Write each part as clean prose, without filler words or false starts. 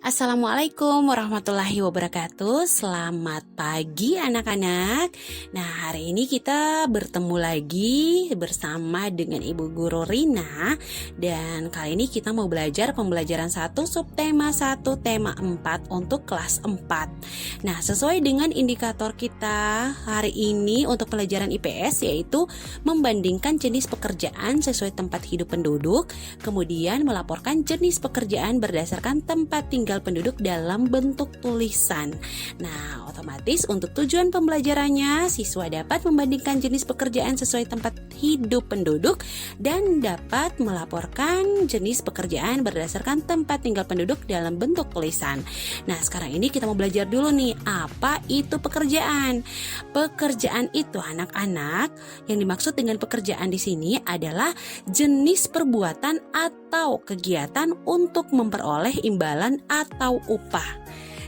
Assalamualaikum warahmatullahi wabarakatuh. Selamat pagi anak-anak. Nah, hari ini kita bertemu lagi bersama dengan Ibu Guru Rina. Dan kali ini kita mau belajar pembelajaran 1 subtema 1 tema 4 untuk kelas 4. Nah, sesuai dengan indikator kita hari ini untuk pelajaran IPS, yaitu membandingkan jenis pekerjaan sesuai tempat hidup penduduk, kemudian melaporkan jenis pekerjaan berdasarkan tempat tinggal penduduk dalam bentuk tulisan. Nah, otomatis untuk tujuan pembelajarannya, siswa dapat membandingkan jenis pekerjaan sesuai tempat hidup penduduk dan dapat melaporkan jenis pekerjaan berdasarkan tempat tinggal penduduk dalam bentuk tulisan. Nah, sekarang ini kita mau belajar dulu nih, apa itu pekerjaan? Pekerjaan itu anak-anak, yang dimaksud dengan pekerjaan di sini adalah jenis perbuatan atau kegiatan untuk memperoleh imbalan atau upah.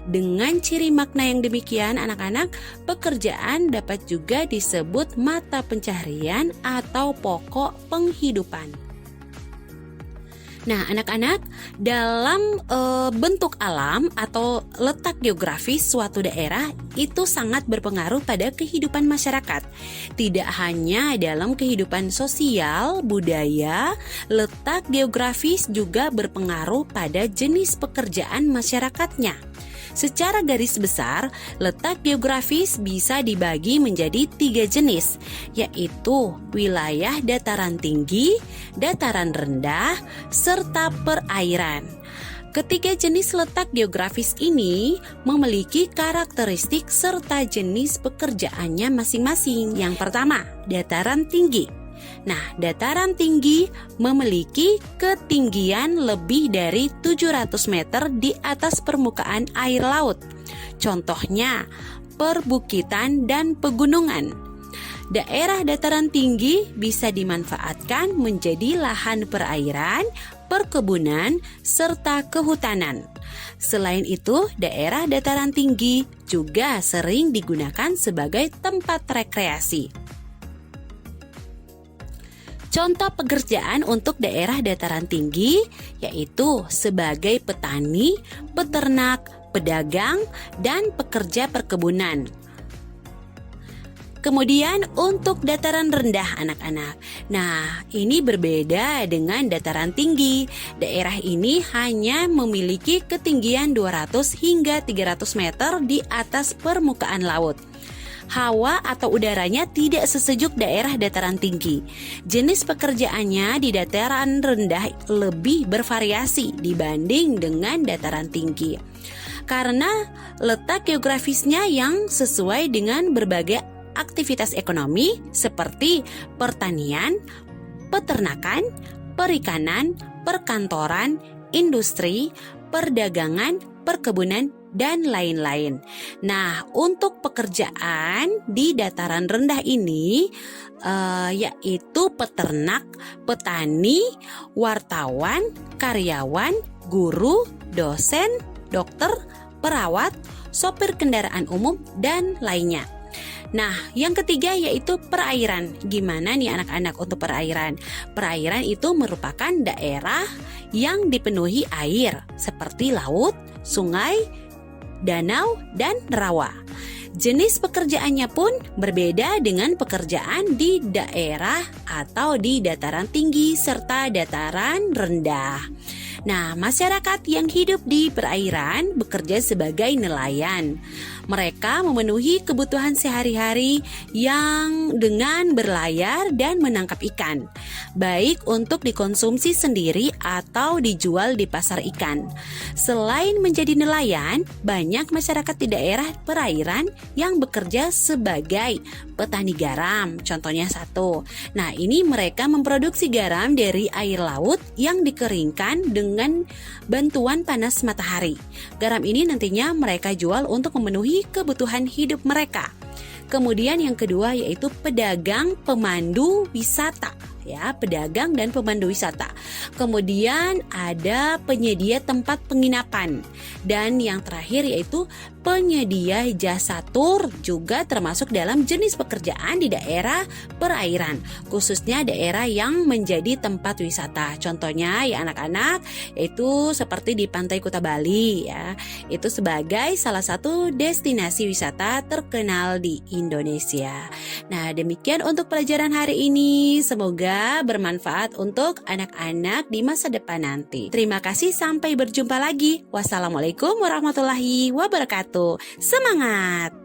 Dengan ciri makna yang demikian, anak-anak, pekerjaan dapat juga disebut mata pencaharian atau pokok penghidupan. Nah, anak-anak, dalam bentuk alam atau letak geografis suatu daerah itu sangat berpengaruh pada kehidupan masyarakat. Tidak hanya dalam kehidupan sosial, budaya, letak geografis juga berpengaruh pada jenis pekerjaan masyarakatnya. Secara garis besar, letak geografis bisa dibagi menjadi 3 jenis, yaitu wilayah dataran tinggi, dataran rendah, serta perairan. Ketiga jenis letak geografis ini memiliki karakteristik serta jenis pekerjaannya masing-masing. Yang pertama, dataran tinggi. Nah, dataran tinggi memiliki ketinggian lebih dari 700 meter di atas permukaan air laut. Contohnya, perbukitan dan pegunungan. Daerah dataran tinggi bisa dimanfaatkan menjadi lahan perairan, perkebunan, serta kehutanan. Selain itu, daerah dataran tinggi juga sering digunakan sebagai tempat rekreasi. Contoh pekerjaan untuk daerah dataran tinggi yaitu sebagai petani, peternak, pedagang, dan pekerja perkebunan. Kemudian untuk dataran rendah anak-anak. Nah, ini berbeda dengan dataran tinggi. Daerah ini hanya memiliki ketinggian 200 hingga 300 meter di atas permukaan laut. Hawa atau udaranya tidak sesejuk daerah dataran tinggi. Jenis pekerjaannya di dataran rendah lebih bervariasi dibanding dengan dataran tinggi. Karena letak geografisnya yang sesuai dengan berbagai aktivitas ekonomi seperti pertanian, peternakan, perikanan, perkantoran, industri, perdagangan, perkebunan, dan lain-lain. Nah, untuk pekerjaan di dataran rendah ini yaitu peternak, petani, wartawan, karyawan, guru, dosen, dokter, perawat, sopir kendaraan umum, dan lainnya. Nah, yang ketiga yaitu perairan. Gimana nih anak-anak untuk perairan? Perairan itu merupakan daerah yang dipenuhi air seperti laut, sungai, danau, dan rawa. Jenis pekerjaannya pun berbeda dengan pekerjaan di daerah atau di dataran tinggi serta dataran rendah. Nah, masyarakat yang hidup di perairan bekerja sebagai nelayan. Mereka memenuhi kebutuhan sehari-hari yang dengan berlayar dan menangkap ikan, baik untuk dikonsumsi sendiri atau dijual di pasar ikan. Selain menjadi nelayan, banyak masyarakat di daerah perairan yang bekerja sebagai petani garam, contohnya satu. Nah, ini mereka memproduksi garam dari air laut yang dikeringkan dengan bantuan panas matahari. Garam ini nantinya mereka jual untuk memenuhi kebutuhan hidup mereka. Kemudian yang kedua yaitu pedagang pemandu wisata. Ya, pedagang dan pemandu wisata. Kemudian ada penyedia tempat penginapan. Dan yang terakhir yaitu penyedia jasa tur juga termasuk dalam jenis pekerjaan di daerah perairan, khususnya daerah yang menjadi tempat wisata. Contohnya ya anak-anak, yaitu seperti di Pantai Kuta Bali ya. Itu sebagai salah satu destinasi wisata terkenal di Indonesia. Nah, demikian untuk pelajaran hari ini. Semoga bermanfaat untuk anak-anak di masa depan nanti. Terima kasih, sampai berjumpa lagi. Wassalamualaikum warahmatullahi wabarakatuh. Semangat!